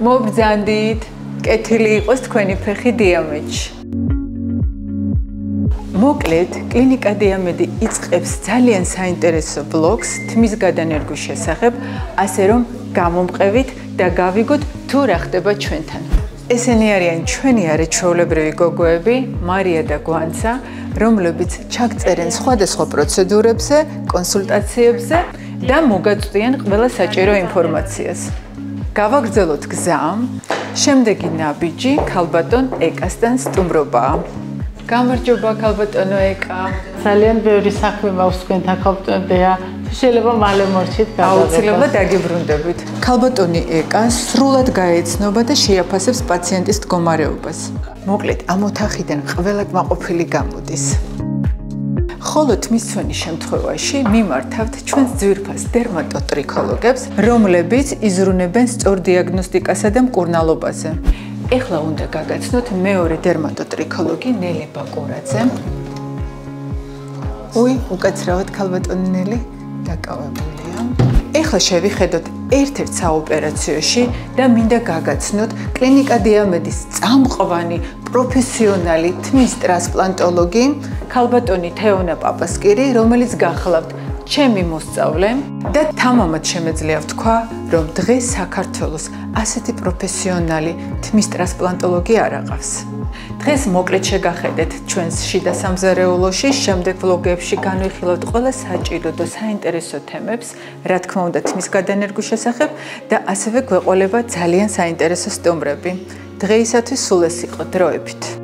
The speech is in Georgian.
მობრძანდით, კეთილი იყოს თქვენი ფეხი დიამედში. მოკლედ, კლინიკა დიამედი იწყებს ძალიან საინტერესო ბლოგს თმის გადანერგვის შესახებ, ასე რომ გამომყევით და გავიგოთ თუ რა ხდება ჩვენთან. ესენი არიან ჩვენი არაჩვეულებრივი გოგოები, მარია და გვანცა, რომლებიც ჩაგწერენ სხვადასხვა პროცედურებზე, კონსულტაციებზე და მოგაწვდიან ყველა საჭირო ინფორმაციას. გავაგრძელოთ გზა, შემდეგი ნაბიჯი ქალბატონ ეკასთან სტუმრობაა. გამარჯობა ქალბატონო ეკა. ძალიან ბევრი საქმე მაქვს თქვენთან ქალბატონია. შეიძლება მალე მორჩით გავაგებთ. აუცილებლად დაგიბრუნდებით. ქალბატონი ეკა სრულად გაეცნობა და შეაფასებს პაციენტის მდგომარეობას. მოკლედ, ამ ოთახიდან ყველა კმაყოფილი გამოდის. ხოლო თმისცვენის შემთხვევაში მიმართავთ ჩვენს ძვირფას დერმატოტრიქოლოგებს, რომლებიც იზრუნებენ სწორ დიაგნოსტიკასა და მკურნალობაზე. ეხლა უნდა გაგაცნოთ მეორე დერმატოტრიქოლოგი ნელი ბაკურაძე. უკაცრავად ქალბატონი ნელი დაკავებულია. ეხლა შევიხედოთ ერთ-ერთ საოპერაციოში და მინდა გაგაცნოთ კლინიკა დიამედის წამყვანი პროფესიონალი თმის ტრანსპლანტოლოგი ქალბატონი თეონა პაპასკირი, რომელიც გახლავთ ჩემი მოსწავლე და თამამად შემეძლია ვთქვა, რომ დღეს საქართველოს ასეთი პროფესიონალი თმის ტრანსპლანტოლოგი არ აღავს. დღეს მოკლედ შეგახედეთ ჩვენს შიდა სამზარეულოში, შემდეგ ვლოგებში განვიხილავთ ყველა საჭირო და საინტერესო თემებს, რა თქმა უნდა თმის გადანერგვის შესახებ და ასევე გვეყოლება ძალიან საინტერესო სტუმრები. დღეისათვის სულ ეს იყო, დროებით.